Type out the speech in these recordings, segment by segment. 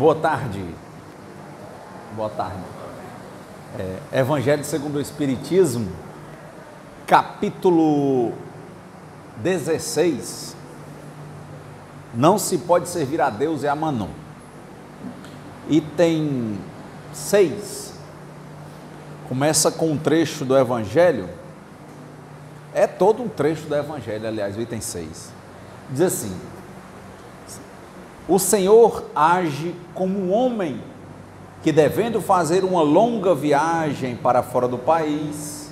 Boa tarde. Boa tarde. Evangelho segundo o Espiritismo, capítulo 16. Não se pode servir a Deus e a Mammon. Item 6. Começa com um trecho do Evangelho. É todo um trecho do Evangelho, aliás, o item 6. Diz assim: o Senhor age como um homem que, devendo fazer uma longa viagem para fora do país,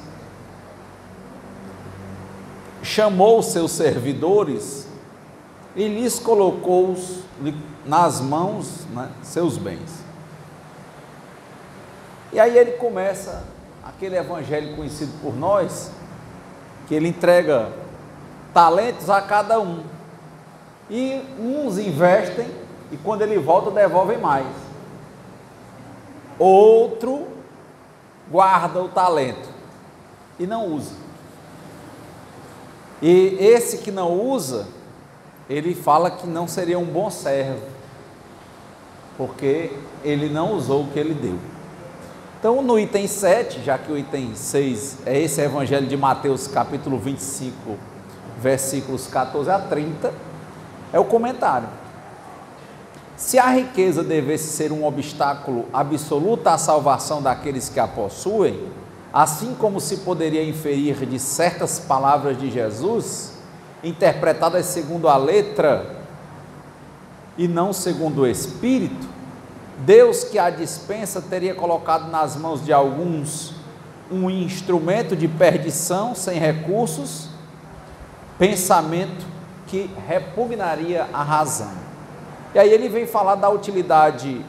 chamou seus servidores e lhes colocou nas mãos, seus bens. E aí ele começa aquele evangelho conhecido por nós, que ele entrega talentos a cada um, e uns investem e quando ele volta devolvem mais, outro guarda o talento e não usa, e esse que não usa, ele fala que não seria um bom servo, porque ele não usou o que ele deu. Então, no item 7, já que o item 6 é esse evangelho de Mateus, capítulo 25, versículos 14 a 30, é o comentário. Se a riqueza devesse ser um obstáculo absoluto à salvação daqueles que a possuem, assim como se poderia inferir de certas palavras de Jesus, interpretadas segundo a letra e não segundo o Espírito, Deus, que a dispensa, teria colocado nas mãos de alguns um instrumento de perdição sem recursos, pensamento que repugnaria a razão. E aí ele vem falar da utilidade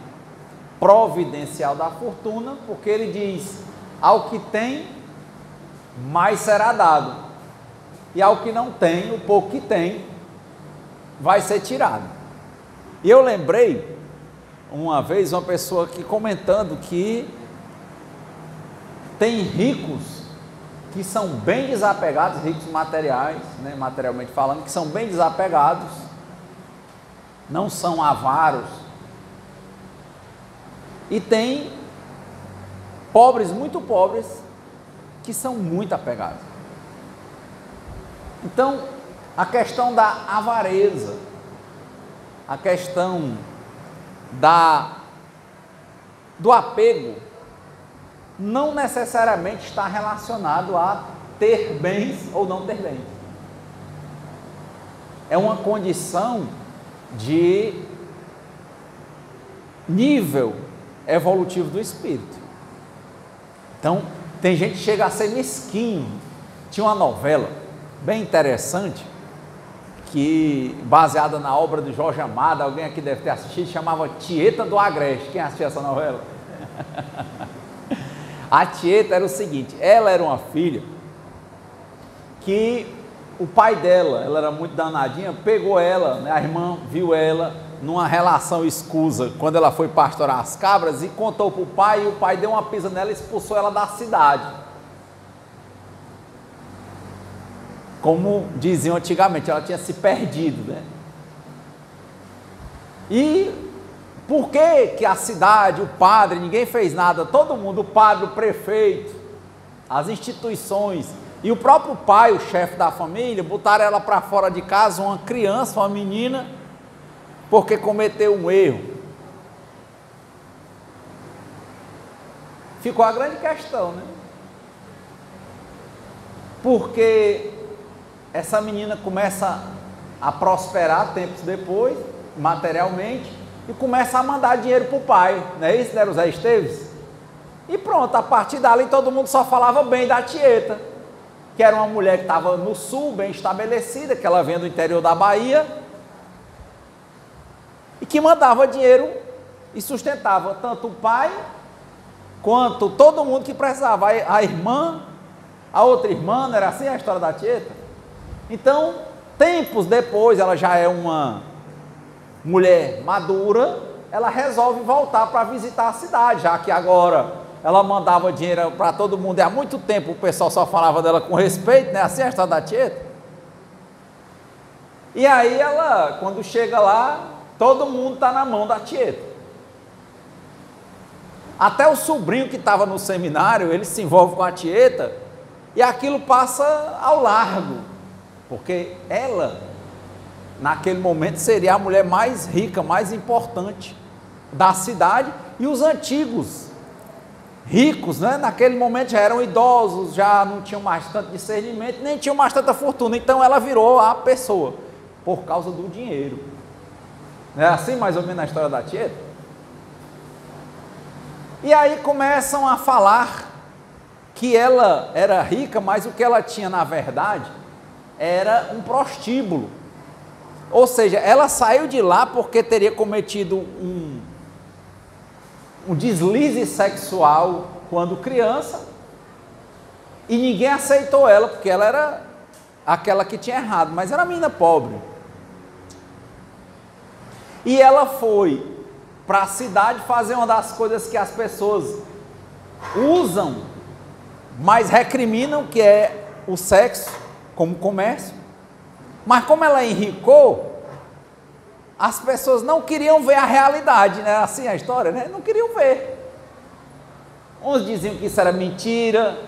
providencial da fortuna, porque ele diz: ao que tem, mais será dado, e ao que não tem, o pouco que tem, vai ser tirado. E eu lembrei uma vez uma pessoa que comentando que tem ricos que são bem desapegados, ricos materiais, materialmente falando, que são bem desapegados, não são avaros, e tem pobres, muito pobres, que são muito apegados. Então, a questão da avareza, a questão do apego, não necessariamente está relacionado a ter bens ou não ter bens. É uma condição de nível evolutivo do espírito. Então, tem gente que chega a ser mesquinho. Tinha uma novela bem interessante, que baseada na obra de Jorge Amado, alguém aqui deve ter assistido, chamava Tieta do Agreste. Quem assistiu essa novela? A Tieta era o seguinte: ela era uma filha que o pai dela, ela era muito danadinha, pegou ela, a irmã viu ela numa relação escusa quando ela foi pastorar as cabras e contou para o pai, e o pai deu uma pisa nela e expulsou ela da cidade. Como diziam antigamente, ela tinha se perdido, E por que a cidade, o padre, ninguém fez nada? Todo mundo, o padre, o prefeito, as instituições e o próprio pai, o chefe da família, botaram ela para fora de casa, uma criança, uma menina, porque cometeu um erro. Ficou a grande questão, Porque essa menina começa a prosperar tempos depois, materialmente, e começa a mandar dinheiro para o pai, não é isso, Zé Esteves? E pronto, a partir dali todo mundo só falava bem da Tieta, que era uma mulher que estava no sul, bem estabelecida, que ela vinha do interior da Bahia, e que mandava dinheiro e sustentava tanto o pai, quanto todo mundo que precisava, a irmã, a outra irmã, não era assim a história da Tieta? Então, tempos depois, ela já é uma mulher madura, ela resolve voltar para visitar a cidade, já que agora ela mandava dinheiro para todo mundo, e há muito tempo o pessoal só falava dela com respeito, assim a história da Tieta. E aí ela, quando chega lá, todo mundo está na mão da Tieta. Até o sobrinho que estava no seminário, ele se envolve com a tieta e aquilo passa ao largo, porque ela, naquele momento, seria a mulher mais rica, mais importante da cidade, e os antigos ricos, né, naquele momento já eram idosos, já não tinham mais tanto discernimento, nem tinham mais tanta fortuna, então ela virou a pessoa, por causa do dinheiro. Não é assim mais ou menos a história da tieta? E aí começam a falar que ela era rica, mas o que ela tinha na verdade era um prostíbulo. Ou seja, ela saiu de lá porque teria cometido um deslize sexual quando criança, e ninguém aceitou ela, porque ela era aquela que tinha errado, mas era uma menina pobre. E ela foi para a cidade fazer uma das coisas que as pessoas usam, mas recriminam, que é o sexo como comércio. Mas como ela enricou, as pessoas não queriam ver a realidade, né? Assim a história, né? Não queriam ver. Uns diziam que isso era mentira,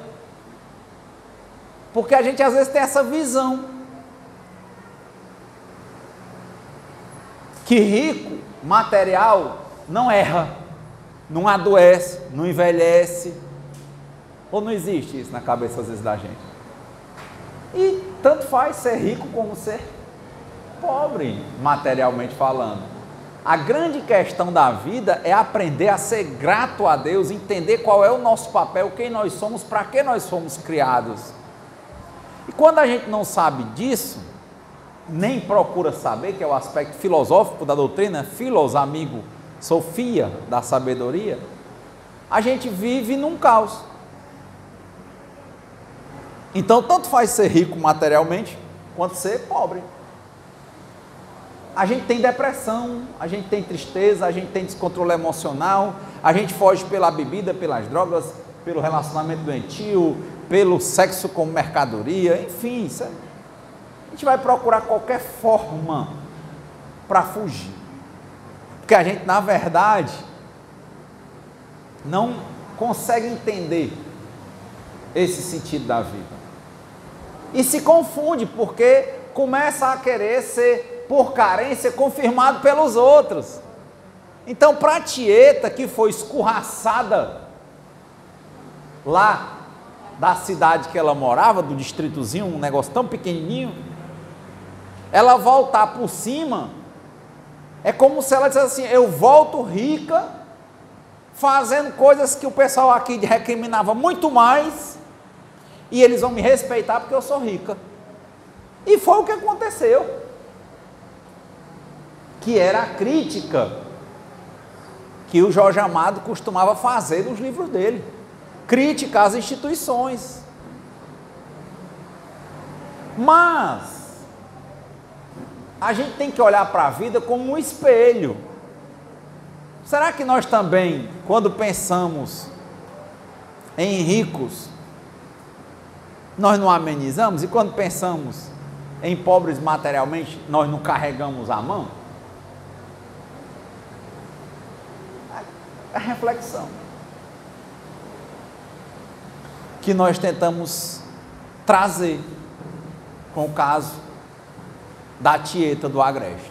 porque a gente às vezes tem essa visão que rico, material, não erra, não adoece, não envelhece. Ou não existe isso na cabeça às vezes da gente? E tanto faz ser rico como ser pobre, materialmente falando. A grande questão da vida é aprender a ser grato a Deus, entender qual é o nosso papel, quem nós somos, para que nós fomos criados. E quando a gente não sabe disso, nem procura saber, que é o aspecto filosófico da doutrina, philos, amigo, Sofia, da sabedoria, a gente vive num caos. Então, tanto faz ser rico materialmente, quanto ser pobre. A gente tem depressão, a gente tem tristeza, a gente tem descontrole emocional, a gente foge pela bebida, pelas drogas, pelo relacionamento doentio, pelo sexo como mercadoria, enfim, a gente vai procurar qualquer forma para fugir. Porque a gente, na verdade, não consegue entender esse sentido da vida. E se confunde, porque começa a querer ser, por carência, confirmado pelos outros. Então, para a tieta, que foi escorraçada lá da cidade que ela morava, do distritozinho, um negócio tão pequenininho, ela voltar por cima, é como se ela dissesse assim: eu volto rica, fazendo coisas que o pessoal aqui recriminava muito mais, e eles vão me respeitar porque eu sou rica. E foi o que aconteceu, que era a crítica que o Jorge Amado costumava fazer nos livros dele, crítica às instituições. Mas a gente tem que olhar para a vida como um espelho. Será que nós também, quando pensamos em ricos, nós não amenizamos? E quando pensamos em pobres materialmente, nós não carregamos a mão? A reflexão que nós tentamos trazer com o caso da tieta do Agreste.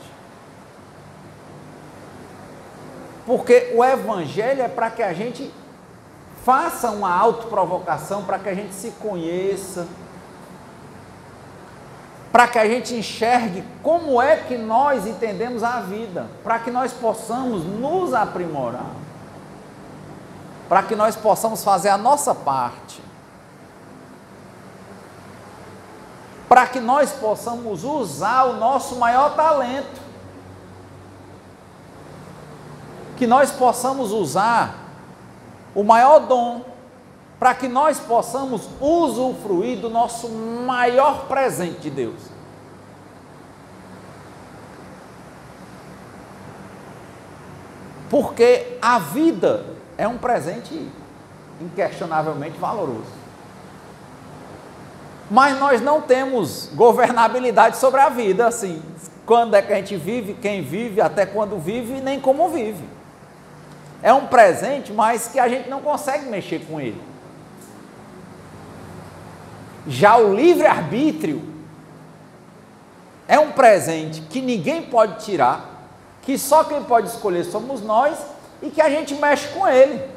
Porque o evangelho é para que a gente faça uma autoprovocação, para que a gente se conheça, para que a gente enxergue como é que nós entendemos a vida, para que nós possamos nos aprimorar, para que nós possamos fazer a nossa parte, para que nós possamos usar o nosso maior talento, que nós possamos usar o maior dom, para que nós possamos usufruir do nosso maior presente de Deus. Porque a vida é um presente inquestionavelmente valoroso. Mas nós não temos governabilidade sobre a vida, assim, quando é que a gente vive, quem vive, até quando vive, nem como vive. É um presente, mas que a gente não consegue mexer com ele. Já o livre-arbítrio é um presente que ninguém pode tirar, que só quem pode escolher somos nós e que a gente mexe com ele.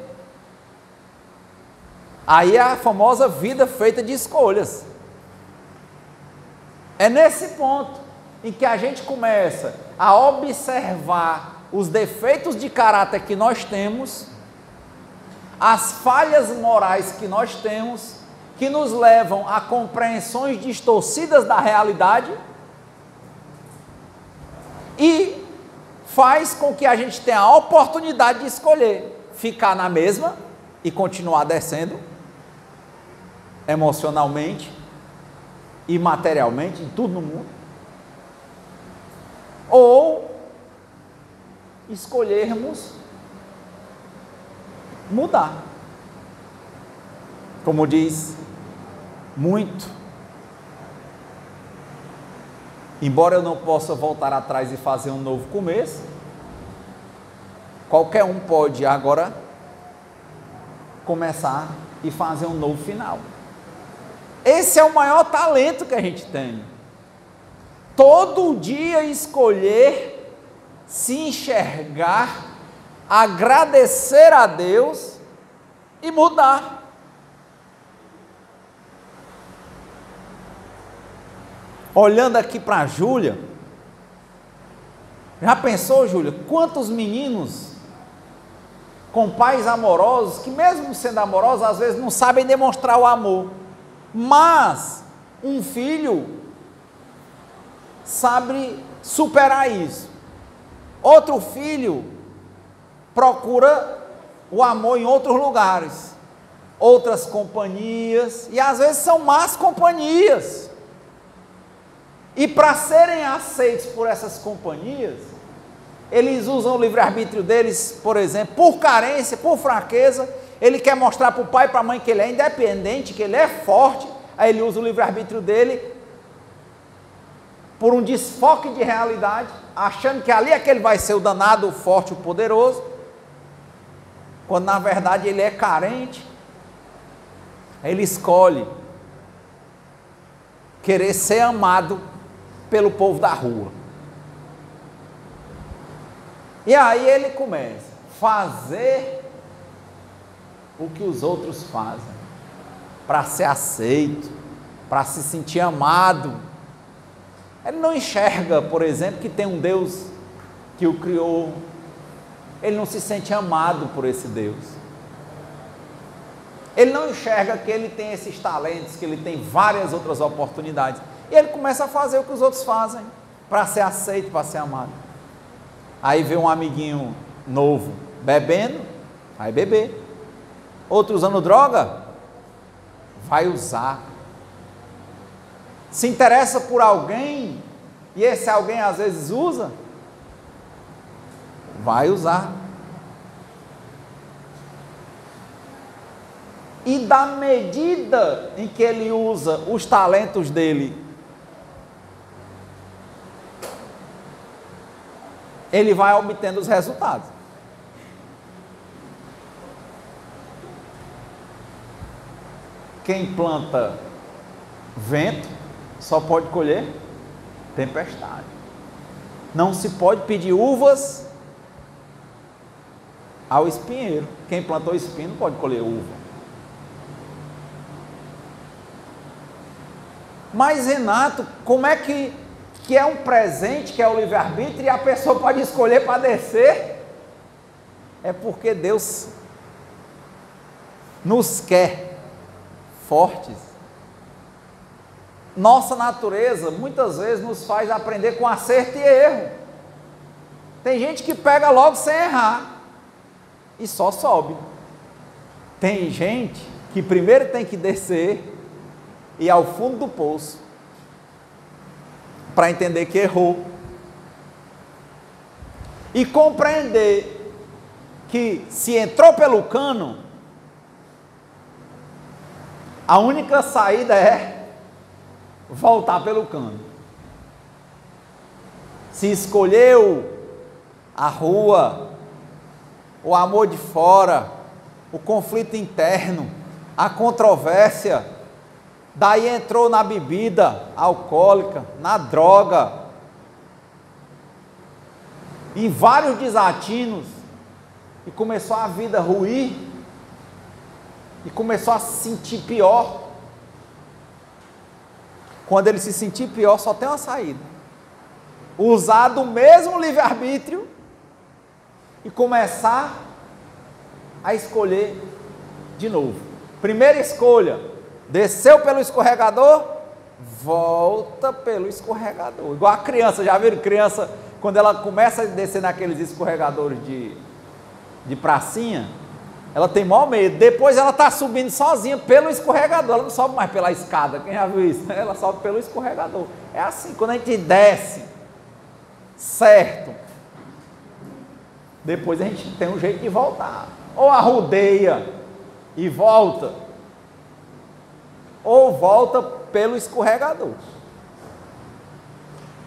Aí é a famosa vida feita de escolhas. É nesse ponto em que a gente começa a observar os defeitos de caráter que nós temos, as falhas morais que nós temos, que nos levam a compreensões distorcidas da realidade e faz com que a gente tenha a oportunidade de escolher ficar na mesma e continuar descendo emocionalmente e materialmente, em tudo no mundo, ou escolhermos mudar. Como diz muito, embora eu não possa voltar atrás e fazer um novo começo, qualquer um pode agora começar e fazer um novo final. Esse é o maior talento que a gente tem. Todo dia escolher se enxergar, agradecer a Deus e mudar. Olhando aqui para a Júlia, já pensou, Júlia, quantos meninos com pais amorosos, que mesmo sendo amorosos, às vezes não sabem demonstrar o amor, mas um filho sabe superar isso. Outro filho procura o amor em outros lugares, outras companhias, e às vezes são más companhias. E para serem aceitos por essas companhias, eles usam o livre-arbítrio deles, por exemplo, por carência, por fraqueza. Ele quer mostrar para o pai e para a mãe que ele é independente, que ele é forte, aí ele usa o livre-arbítrio dele por um desfoque de realidade, achando que ali é que ele vai ser o danado, o forte, o poderoso, quando na verdade ele é carente. Ele escolhe querer ser amado pelo povo da rua. E aí ele começa a fazer o que os outros fazem, para ser aceito, para se sentir amado. Ele não enxerga, por exemplo, que tem um Deus que o criou. Ele não se sente amado por esse Deus. Ele não enxerga que ele tem esses talentos, que ele tem várias outras oportunidades. E ele começa a fazer o que os outros fazem, para ser aceito, para ser amado. Aí vê um amiguinho novo bebendo, vai beber. Outro usando droga, vai usar. Se interessa por alguém, e esse alguém às vezes usa, vai usar. E da medida em que ele usa os talentos dele, ele vai obtendo os resultados. Quem planta vento só pode colher tempestade. Não se pode pedir uvas ao espinheiro. Quem plantou espinho não pode colher uva. Mas, Renato, como é que é um presente, que é o livre-arbítrio, e a pessoa pode escolher padecer? É porque Deus nos quer fortes. Nossa natureza muitas vezes nos faz aprender com acerto e erro. Tem gente que pega logo sem errar e só sobe. Tem gente que primeiro tem que descer e ir ao fundo do poço para entender que errou e compreender que se entrou pelo cano, a única saída é voltar pelo cano. Se escolheu a rua, o amor de fora, o conflito interno, a controvérsia. Daí entrou na bebida alcoólica, na droga, em vários desatinos, e começou a vida ruir, e começou a se sentir pior. Quando ele se sentir pior, só tem uma saída: usar do mesmo livre-arbítrio e começar a escolher de novo. Primeira escolha: desceu pelo escorregador, volta pelo escorregador. Igual a criança, já viram criança, quando ela começa a descer naqueles escorregadores de pracinha, ela tem maior medo. Depois ela está subindo sozinha pelo escorregador, ela não sobe mais pela escada. Quem já viu isso? Ela sobe pelo escorregador. É assim, quando a gente desce certo, depois a gente tem um jeito de voltar. Ou arrudeia e volta, ou volta pelo escorregador.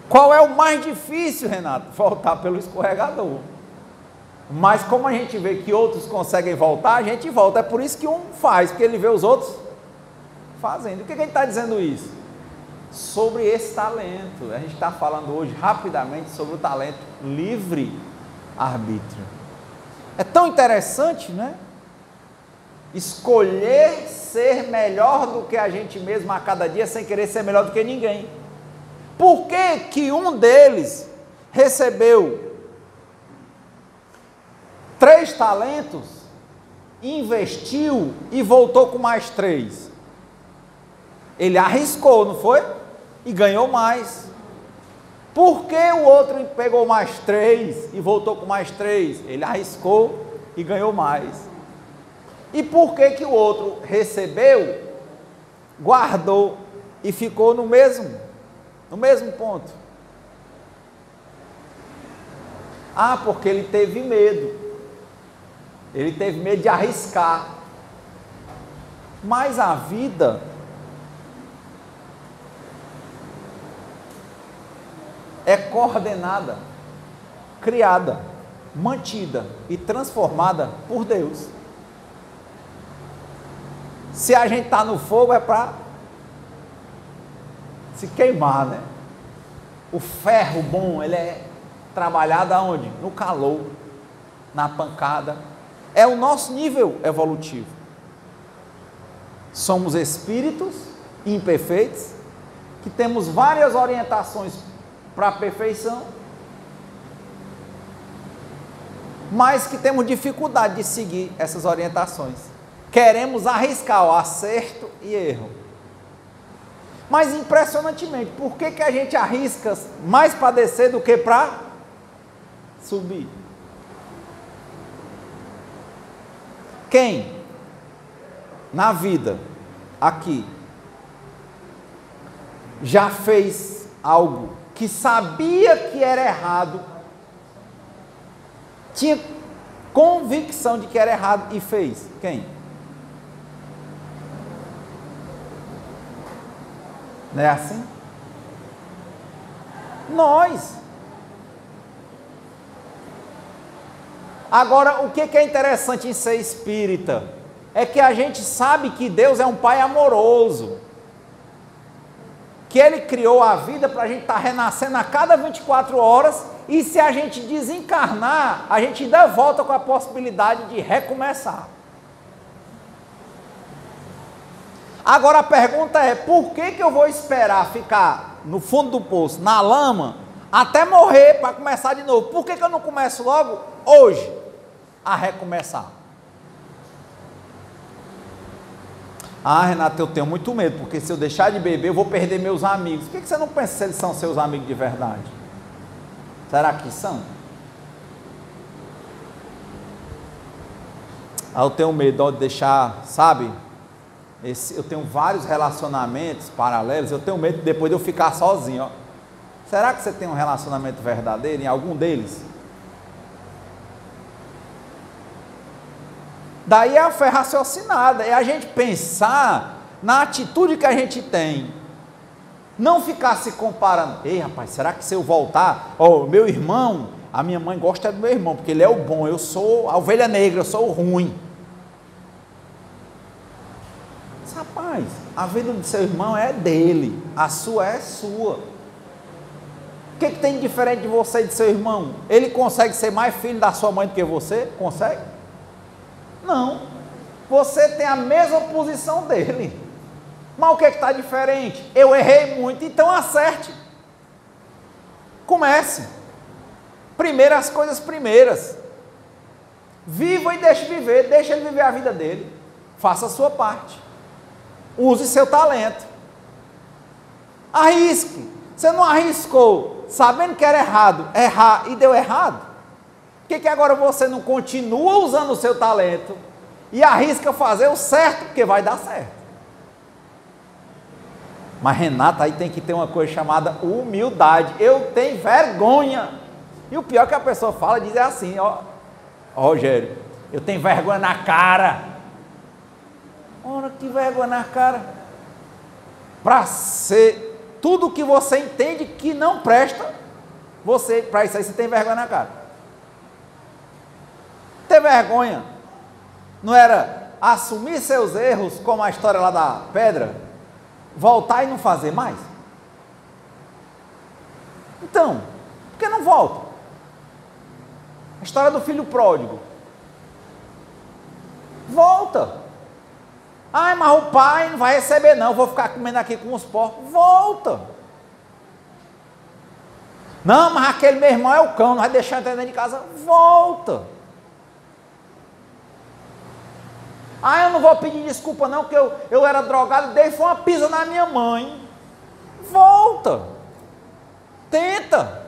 Qual é o mais difícil, Renato? Voltar pelo escorregador. Mas como a gente vê que outros conseguem voltar, a gente volta. É por isso que um faz, porque ele vê os outros fazendo. O que a gente está dizendo isso? Sobre esse talento. A gente está falando hoje rapidamente sobre o talento livre-arbítrio. É tão interessante, né? Escolher ser melhor do que a gente mesmo a cada dia, sem querer ser melhor do que ninguém. Por que que um deles recebeu 3 talentos, investiu e voltou com mais 3? Ele arriscou, não foi? E ganhou mais. Por que o outro pegou mais 3 e voltou com mais 3? Ele arriscou e ganhou mais. E por que que o outro recebeu, guardou e ficou no mesmo ponto? Ah, porque ele teve medo. Ele teve medo de arriscar. Mas a vida é coordenada, criada, mantida e transformada por Deus. Se a gente está no fogo é para se queimar, né? O ferro bom, ele é trabalhado aonde? No calor, na pancada. É o nosso nível evolutivo. Somos espíritos imperfeitos, que temos várias orientações para a perfeição, mas que temos dificuldade de seguir essas orientações. Queremos arriscar o acerto e erro. Mas impressionantemente, por que que a gente arrisca mais para descer do que para subir? Quem na vida aqui já fez algo que sabia que era errado, tinha convicção de que era errado e fez? Quem? Não é assim? Nós. Agora, o que é interessante em ser espírita? É que a gente sabe que Deus é um Pai amoroso, que Ele criou a vida para a gente estar renascendo a cada 24 horas, e se a gente desencarnar, a gente ainda volta com a possibilidade de recomeçar. Agora a pergunta é, por que que eu vou esperar ficar no fundo do poço, na lama, até morrer para começar de novo? Por que que eu não começo logo hoje a recomeçar? Ah, Renato, eu tenho muito medo, porque se eu deixar de beber, eu vou perder meus amigos. Por que que você não pensa se eles são seus amigos de verdade? Será que são? Ah, eu tenho medo de deixar, sabe? Eu tenho vários relacionamentos paralelos, eu tenho medo depois de eu ficar sozinho. Ó. Será que você tem um relacionamento verdadeiro em algum deles? Daí é a fé raciocinada, é a gente pensar na atitude que a gente tem, não ficar se comparando. Ei, rapaz, será que se eu voltar, meu irmão, a minha mãe gosta do meu irmão, porque ele é o bom, eu sou a ovelha negra, eu sou o ruim. Mas, rapaz, a vida do seu irmão é dele, a sua é sua. O que tem de diferente de você e de seu irmão? Ele consegue ser mais filho da sua mãe do que você? Consegue? Não. Você tem a mesma posição dele. Mas o que está diferente? Eu errei muito, então acerte. Comece. Primeiro as coisas primeiras. Viva e deixe viver, deixe ele viver a vida dele. Faça a sua parte. Use seu talento. Arrisque. Você não arriscou, sabendo que era errado, errar e deu errado? Por que agora você não continua usando o seu talento e arrisca fazer o certo, porque vai dar certo? Mas Renata, aí tem que ter uma coisa chamada humildade. Eu tenho vergonha. E o pior que a pessoa fala, diz assim, ó, Rogério, eu tenho vergonha na cara. Ora, que vergonha na cara. Para ser tudo que você entende que não presta, você, para isso aí você tem vergonha na cara. Ter vergonha não era assumir seus erros, como a história lá da pedra, voltar e não fazer mais? Então, por que não volta? A história do filho pródigo. Volta. Ai, mas o pai não vai receber não, vou ficar comendo aqui com os porcos. Volta. Não, mas aquele meu irmão é o cão, não vai deixar entrar dentro de casa. Volta. Ah, eu não vou pedir desculpa não, porque eu era drogado, dei foi uma pisa na minha mãe. Volta. Tenta.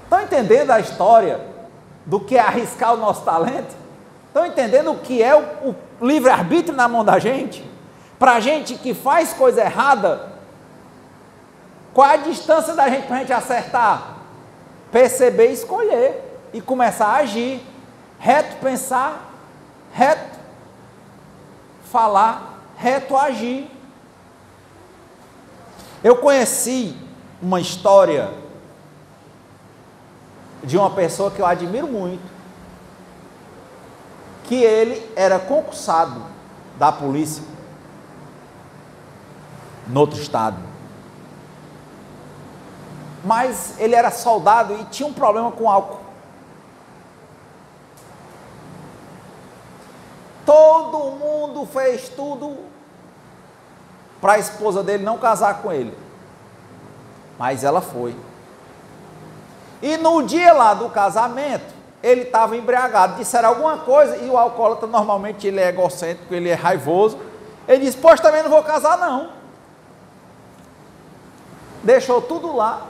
Estão entendendo a história do que é arriscar o nosso talento? Estão entendendo o que é o livre-arbítrio na mão da gente? Para a gente que faz coisa errada, qual é a distância da gente para a gente acertar? Perceber e escolher. E começar a agir. Reto pensar, reto falar, reto agir. Eu conheci uma história de uma pessoa que eu admiro muito, que ele era concursado da polícia no outro estado. Mas ele era soldado e tinha um problema com álcool. Todo mundo fez tudo para a esposa dele não casar com ele. Mas ela foi. E no dia lá do casamento, ele estava embriagado, disseram alguma coisa, e o alcoólatra normalmente ele é egocêntrico, ele é raivoso. Ele disse, pois também não vou casar não. Deixou tudo lá.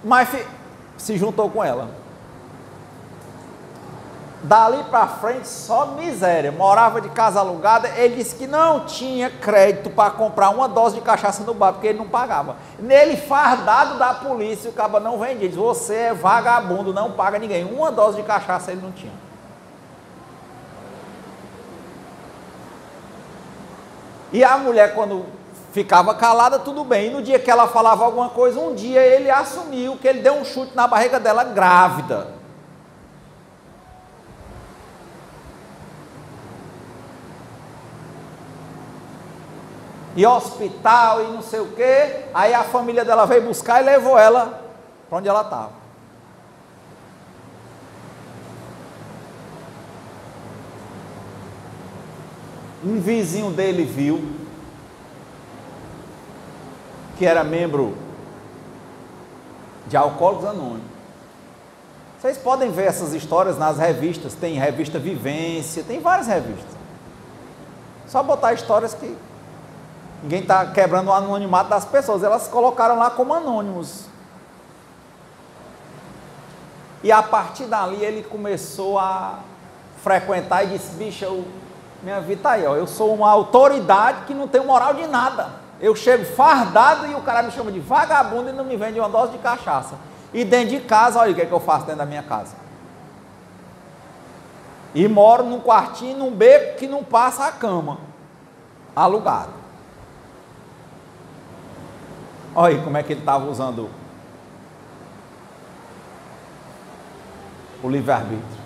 Mas se juntou com ela. Dali para frente só miséria, morava de casa alugada. Ele disse que não tinha crédito para comprar uma dose de cachaça no bar, porque ele não pagava. Nele fardado da polícia, o cabo não vendia, diz, você é vagabundo, não paga ninguém. Uma dose de cachaça ele não tinha. E a mulher, quando ficava calada, tudo bem. E no dia que ela falava alguma coisa, um dia ele assumiu que ele deu um chute na barriga dela grávida. E hospital e não sei o quê. Aí a família dela veio buscar e levou ela para onde ela estava. Um vizinho dele viu que era membro de Alcoólicos Anônimos. Vocês podem ver essas histórias nas revistas, tem revista Vivência, tem várias revistas. Só botar histórias que ninguém está quebrando o anonimato das pessoas, elas colocaram lá como anônimos. E a partir dali ele começou a frequentar e disse, bicho, minha vida está aí, ó, eu sou uma autoridade que não tem moral de nada. Eu chego fardado e o cara me chama de vagabundo e não me vende uma dose de cachaça. E dentro de casa, olha o que é que eu faço dentro da minha casa. E moro num quartinho, num beco que não passa a cama. alugado. Olha aí como é que ele estava usando o livre-arbítrio.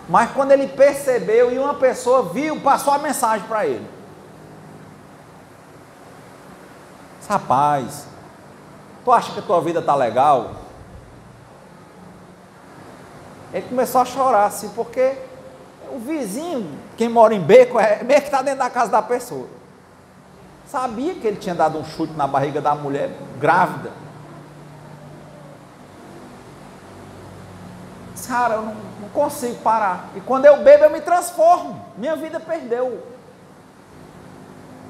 Mas quando ele percebeu e uma pessoa viu, passou a mensagem para ele. Rapaz, tu acha que a tua vida está legal? Ele começou a chorar assim, porque o vizinho, quem mora em beco, meio que está dentro da casa da pessoa. Sabia que ele tinha dado um chute na barriga da mulher grávida. Cara, eu não consigo parar. E quando eu bebo, eu me transformo. Minha vida perdeu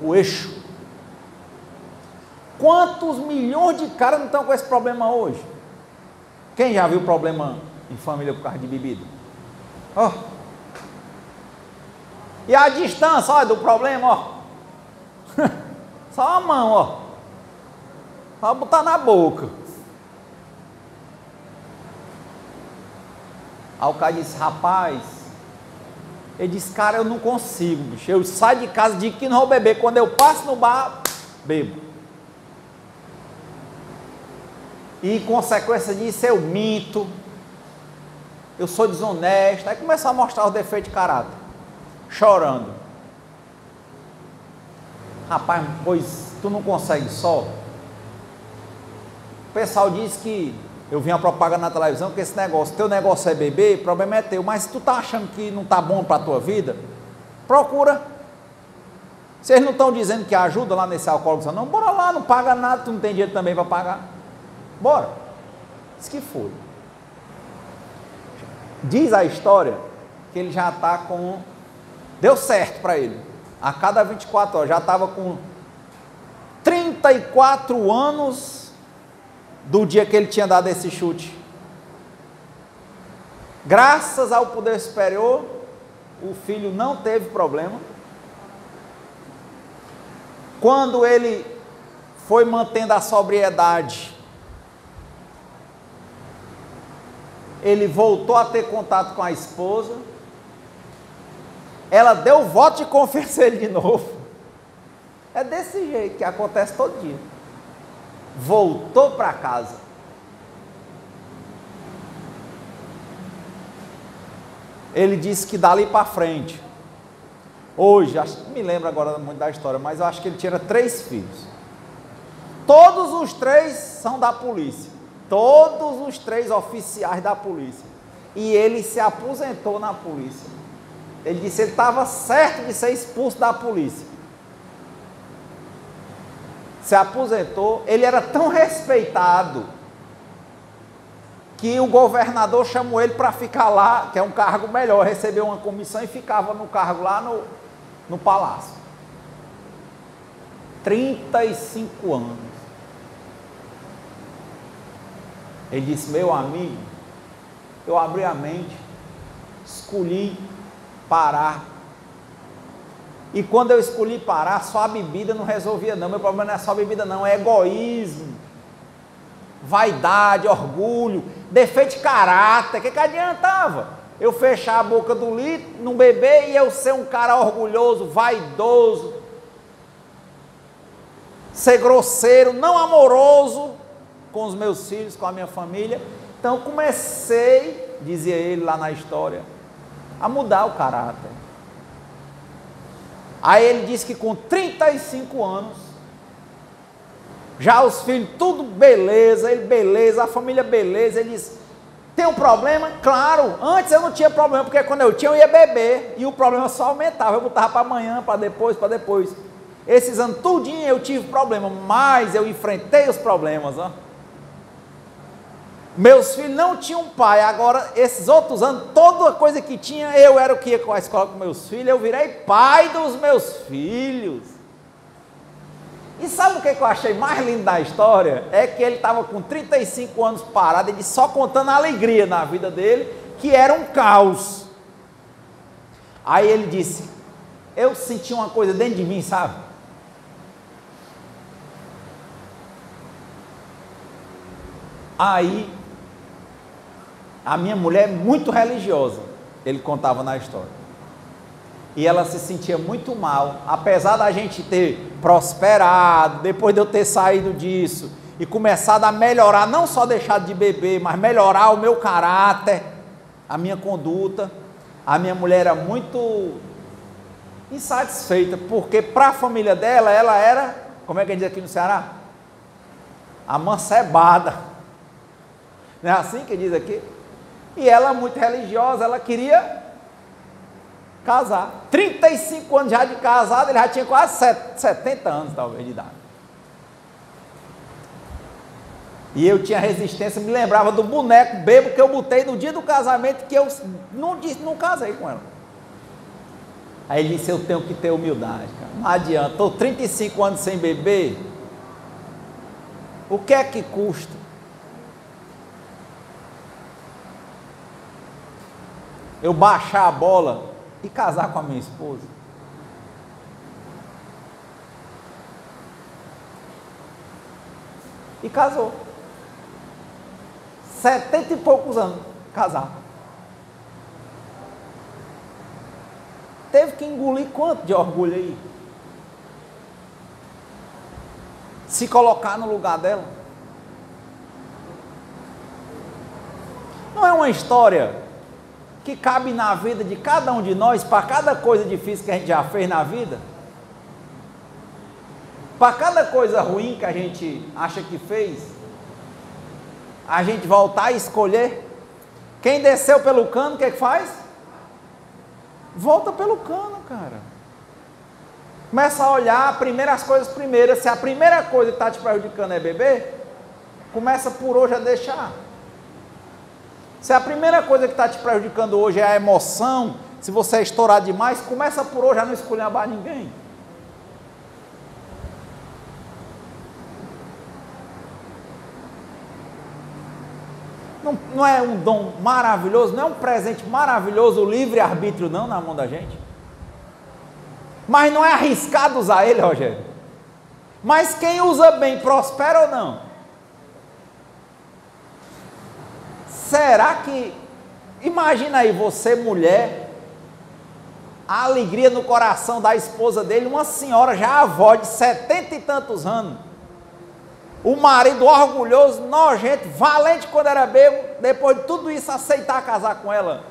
o eixo. Quantos milhões de caras não estão com esse problema hoje? Quem já viu problema em família por causa de bebida? Oh. E a distância, olha, do problema, ó. Só a mão, ó. Só botar na boca. Aí o cara disse, rapaz, ele disse, cara, eu não consigo, bicho. Eu saio de casa, digo que não vou beber. Quando eu passo no bar, bebo. E consequência disso, eu minto. Eu sou desonesto. Aí começou a mostrar os defeitos de caráter. Chorando. Rapaz, pois tu não consegue só? O pessoal diz que eu vi uma propaganda na televisão que esse negócio, teu negócio é beber, o problema é teu, mas se tu tá achando que não tá bom para a tua vida, procura. Vocês não estão dizendo que ajuda lá nesse alcoólico? Não, bora lá, não paga nada, tu não tem dinheiro também para pagar. Bora. Diz que foi. Diz a história que ele já está com... Deu certo para ele. A cada 24 horas, já estava com 34 anos do dia que ele tinha dado esse chute. Graças ao poder superior, o filho não teve problema. Quando ele foi mantendo a sobriedade, ele voltou a ter contato com a esposa. Ela deu o voto de confiança a ele de novo. É desse jeito que acontece todo dia. Voltou para casa. Ele disse que dali para frente, hoje, não me lembro agora muito da história, mas eu acho que ele tinha 3 filhos. Todos os 3 são da polícia. Todos os 3 oficiais da polícia. E ele se aposentou na polícia. Ele disse que ele estava certo de ser expulso da polícia. Se aposentou, ele era tão respeitado que o governador chamou ele para ficar lá, que é um cargo melhor, recebeu uma comissão e ficava no cargo lá no palácio. 35 anos. Ele disse, meu amigo, eu abri a mente, escolhi parar. E quando eu escolhi parar, só a bebida não resolvia não. Meu problema não é só a bebida não, é egoísmo, vaidade, orgulho, defeito de caráter. O que adiantava? Eu fechar a boca do litro, não beber, e eu ser um cara orgulhoso, vaidoso, ser grosseiro, não amoroso com os meus filhos, com a minha família. Então comecei, dizia ele lá na história, a mudar o caráter. Aí ele disse que com 35 anos, já os filhos tudo beleza, ele beleza, a família beleza, ele disse, tem um problema? Claro, antes eu não tinha problema, porque quando eu tinha eu ia beber, e o problema só aumentava, eu botava para amanhã, para depois. Esses anos tudinho eu tive problema, mas eu enfrentei os problemas, ó. Meus filhos não tinham pai, agora esses outros anos, toda coisa que tinha, eu era o que ia com a escola com meus filhos, eu virei pai dos meus filhos. E sabe o que eu achei mais lindo da história? É que ele estava com 35 anos parado, ele só contando a alegria na vida dele, que era um caos. Aí ele disse, eu senti uma coisa dentro de mim, sabe? Aí, a minha mulher é muito religiosa, ele contava na história. E ela se sentia muito mal, apesar da gente ter prosperado, depois de eu ter saído disso e começado a melhorar, não só deixar de beber, mas melhorar o meu caráter, a minha conduta. A minha mulher era muito insatisfeita, porque para a família dela, ela era, como é que a gente diz aqui no Ceará? Amancebada. Não é assim que diz aqui? E ela, muito religiosa, ela queria casar. 35 anos já de casado, ele já tinha quase 70 anos, talvez, de idade. E eu tinha resistência, me lembrava do boneco bebo que eu botei no dia do casamento, que eu não casei com ela. Aí ele disse, eu tenho que ter humildade, cara. Não adianta, estou 35 anos sem beber, o que é que custa? Eu baixar a bola e casar com a minha esposa? E casou. 70 e poucos anos, casado. Teve que engolir quanto de orgulho aí? Se colocar no lugar dela. Não é uma história que cabe na vida de cada um de nós, para cada coisa difícil que a gente já fez na vida? Para cada coisa ruim que a gente acha que fez, a gente voltar a escolher? Quem desceu pelo cano, o que é que faz? Volta pelo cano, cara. Começa a olhar primeiro as coisas primeiras. Se a primeira coisa que está te prejudicando é beber, começa por hoje a deixar. Se a primeira coisa que está te prejudicando hoje é a emoção, se você é estourado demais, começa por hoje a não esculhambar ninguém. Não é um dom maravilhoso, não é um presente maravilhoso o livre-arbítrio não na mão da gente? Mas não é arriscado usar ele, Rogério? Mas quem usa bem, prospera ou não? Será que, imagina aí você mulher, a alegria no coração da esposa dele, uma senhora já avó de 70 e tantos anos, o marido orgulhoso, nojento, valente quando era bebo, depois de tudo isso aceitar casar com ela,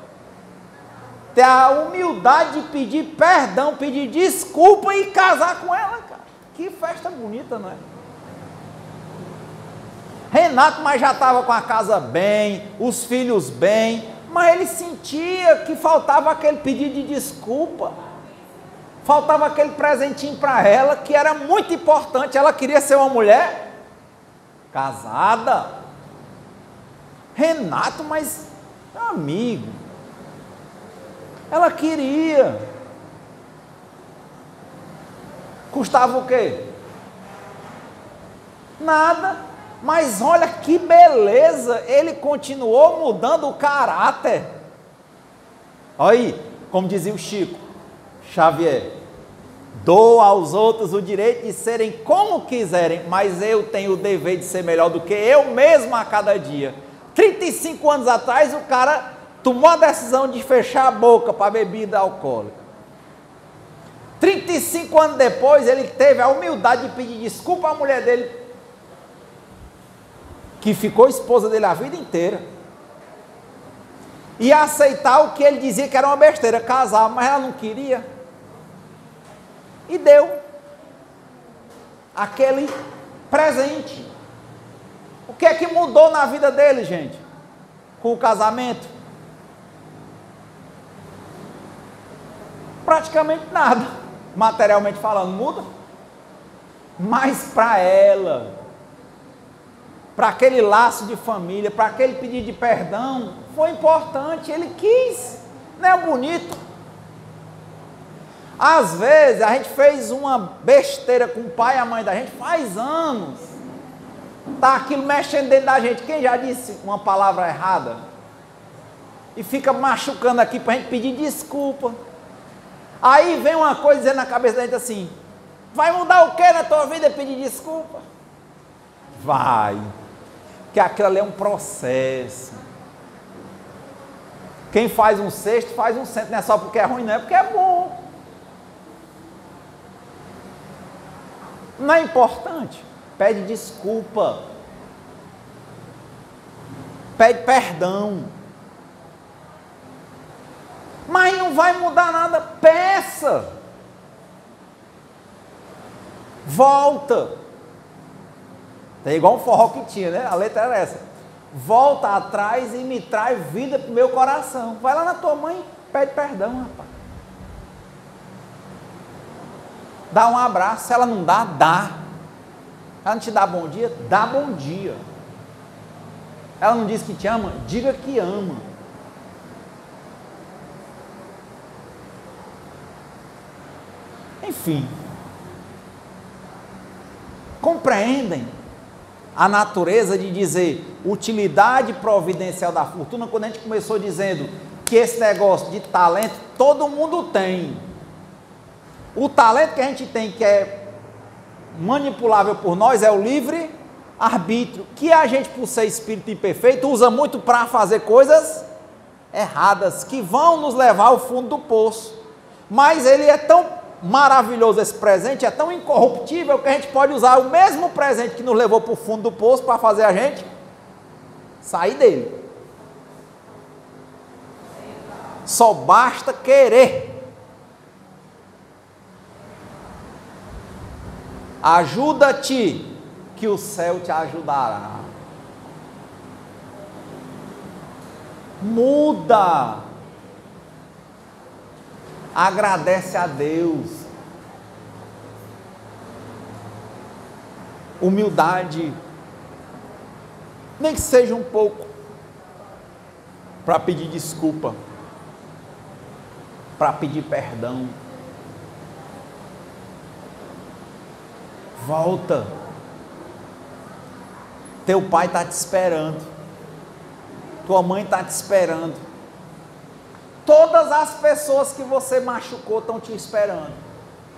ter a humildade de pedir perdão, pedir desculpa e casar com ela, cara. Que festa bonita, não é? Renato, mas já estava com a casa bem, os filhos bem, mas ele sentia que faltava aquele pedido de desculpa, faltava aquele presentinho para ela, que era muito importante. Ela queria ser uma mulher casada. Renato, mas amigo, ela queria. Custava o quê? Nada. Mas olha que beleza, ele continuou mudando o caráter. Olha aí, como dizia o Chico Xavier, dou aos outros o direito de serem como quiserem, mas eu tenho o dever de ser melhor do que eu mesmo a cada dia. 35 anos atrás o cara tomou a decisão de fechar a boca para bebida alcoólica. 35 anos depois ele teve a humildade de pedir desculpa à mulher dele, que ficou esposa dele a vida inteira, e aceitar o que ele dizia que era uma besteira, casar, mas ela não queria, e deu aquele presente. O que é que mudou na vida dele, gente, com o casamento? Praticamente nada, materialmente falando, muda, mas para ela, para aquele laço de família, para aquele pedido de perdão, foi importante, ele quis, não é bonito? Às vezes a gente fez uma besteira com o pai e a mãe da gente, faz anos, está aquilo mexendo dentro da gente. Quem já disse uma palavra errada? E fica machucando aqui para a gente pedir desculpa. Aí vem uma coisa dizendo na cabeça da gente assim, vai mudar o que na tua vida pedir desculpa? Vai. Que aquilo ali é um processo. Quem faz um cesto, faz um cento, não é só porque é ruim, não é porque é bom. Não é importante? Pede desculpa. Pede perdão. Mas não vai mudar nada. Peça. Volta. É igual um forró que tinha, né? A letra era essa. Volta atrás e me traz vida pro meu coração. Vai lá na tua mãe, pede perdão, rapaz. Dá um abraço. Se ela não dá, dá. Ela não te dá bom dia? Dá bom dia. Ela não diz que te ama? Diga que ama. Enfim. Compreendem a natureza de dizer utilidade providencial da fortuna, quando a gente começou dizendo que esse negócio de talento todo mundo tem. O talento que a gente tem, que é manipulável por nós, é o livre arbítrio, que a gente, por ser espírito imperfeito, usa muito para fazer coisas erradas, que vão nos levar ao fundo do poço. Mas ele é tão maravilhoso, esse presente, é tão incorruptível, que a gente pode usar o mesmo presente que nos levou para o fundo do poço, para fazer a gente sair dele. Só basta querer. Ajuda-te, que o céu te ajudará. Muda. Agradece a Deus. Humildade. Nem que seja um pouco. Para pedir desculpa. Para pedir perdão. Volta. Teu pai está te esperando. Tua mãe está te esperando. Todas as pessoas que você machucou estão te esperando.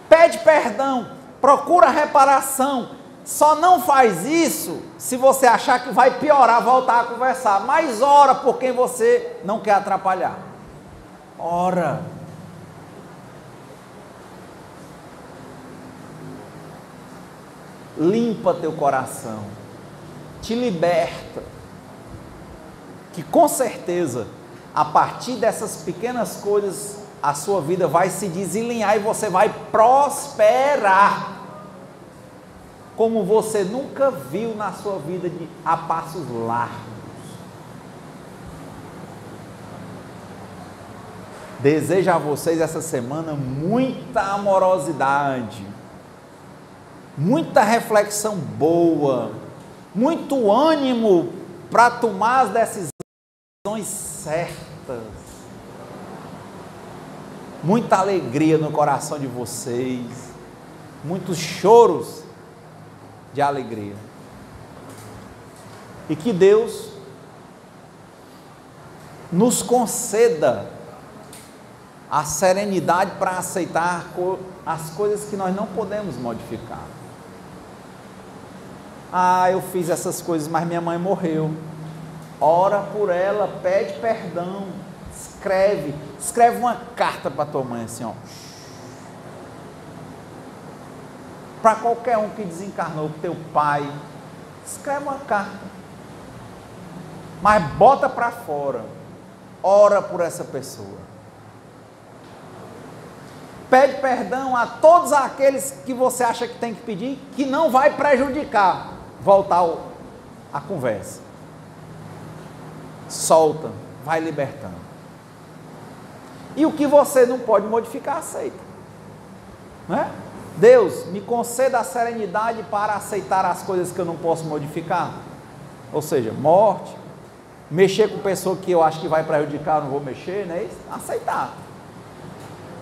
Pede perdão. Procura reparação. Só não faz isso se você achar que vai piorar, voltar a conversar. Mas ora por quem você não quer atrapalhar. Ora. Limpa teu coração, te liberta, que com certeza, a partir dessas pequenas coisas, a sua vida vai se desalinhar e você vai prosperar, como você nunca viu na sua vida a passos largos. Desejo a vocês essa semana muita amorosidade, muita reflexão boa, muito ânimo para tomar as decisões certas, muita alegria no coração de vocês, muitos choros de alegria, e que Deus nos conceda a serenidade para aceitar as coisas que nós não podemos modificar. Ah, eu fiz essas coisas, mas minha mãe morreu. Ora por ela, pede perdão, escreve uma carta para tua mãe assim, ó. Para qualquer um que desencarnou, teu pai, escreve uma carta. Mas bota para fora. Ora por essa pessoa. Pede perdão a todos aqueles que você acha que tem que pedir, que não vai prejudicar voltar a conversa. Solta, vai libertando. E o que você não pode modificar, aceita. Não é? Deus, me conceda a serenidade para aceitar as coisas que eu não posso modificar. Ou seja, morte, mexer com pessoa que eu acho que vai prejudicar, eu não vou mexer, não é isso? Aceitar.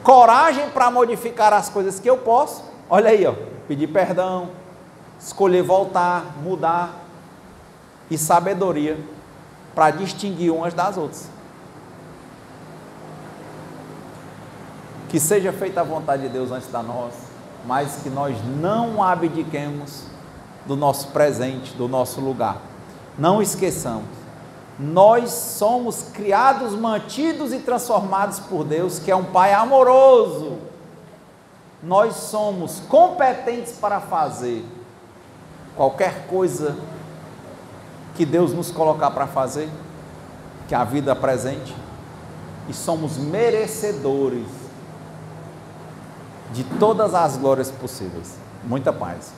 Coragem para modificar as coisas que eu posso. Olha aí, ó, pedir perdão, escolher voltar, mudar, e sabedoria para distinguir umas das outras. Que seja feita a vontade de Deus antes da nossa, mas que nós não abdiquemos do nosso presente, do nosso lugar. Não esqueçamos, nós somos criados, mantidos e transformados por Deus, que é um Pai amoroso. nós somos competentes para fazer qualquer coisa que Deus nos colocar para fazer, que a vida apresente, e somos merecedores de todas as glórias possíveis. Muita paz.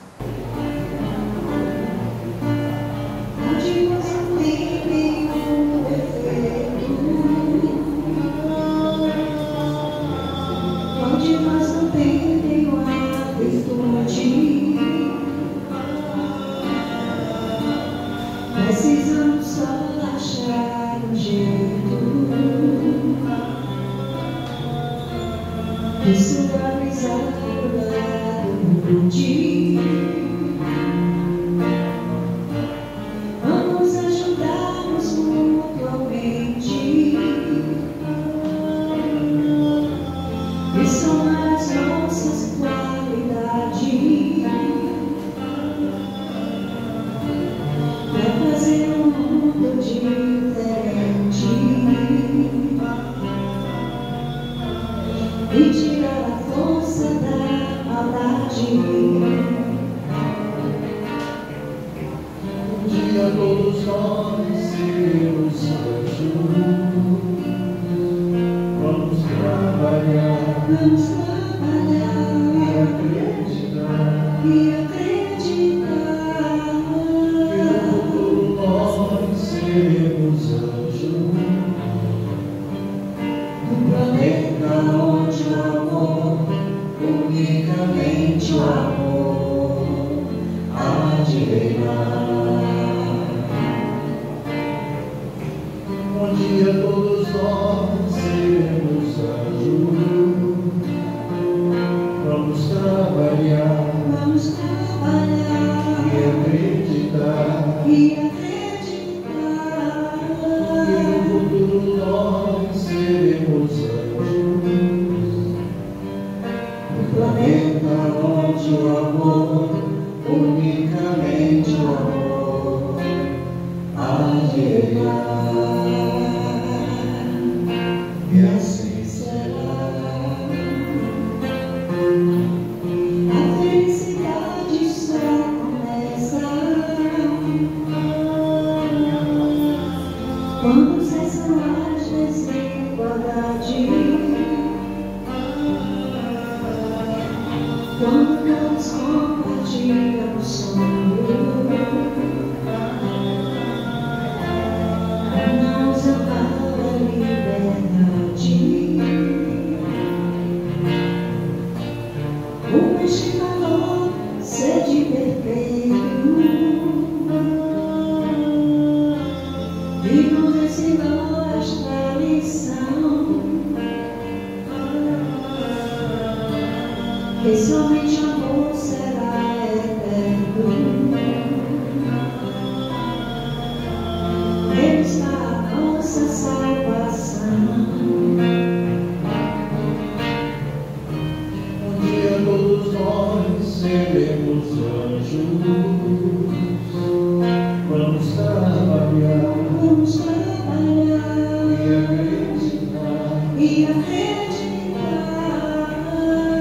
Precisamos só achar um jeito de suavizar o lado de. Vamos ajudar-nos mutuamente e somar as nossas qualidades. Fazer um mundo diferente e tirar a força da maldade. Um dia todos nós seremos anjos. Vamos trabalhar e acreditar. Seremos anjos no planeta onde o amor, unicamente o amor, há de reinar. Um dia todos nós seremos anjos. Vamos trabalhar e acreditar. Nós seremos anjos no planeta onde o amor, unicamente o amor, há de reinar. E assim será. A felicidade só começa quando cessar as desigualdades, quando todos compartilham o sonho, não nos ampara a liberdade. O estimador sede perfeito e nos ensinou esta lição, que somente amor será eterno. Ele está a nossa salvação. Um dia todos nós seremos anjos. Vamos trabalhar e acreditar,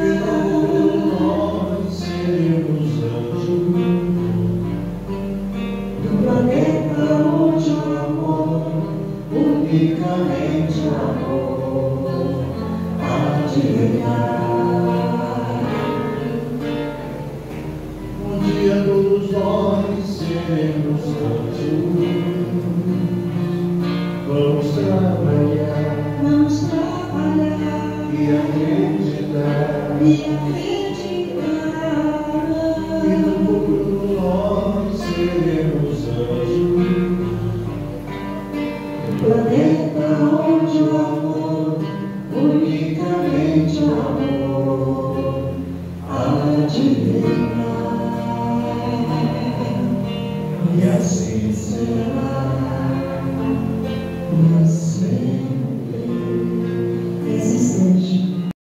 que todos nós seremos anjos do planeta onde o amor, unicamente o amor, há de reinar. Um dia todos nós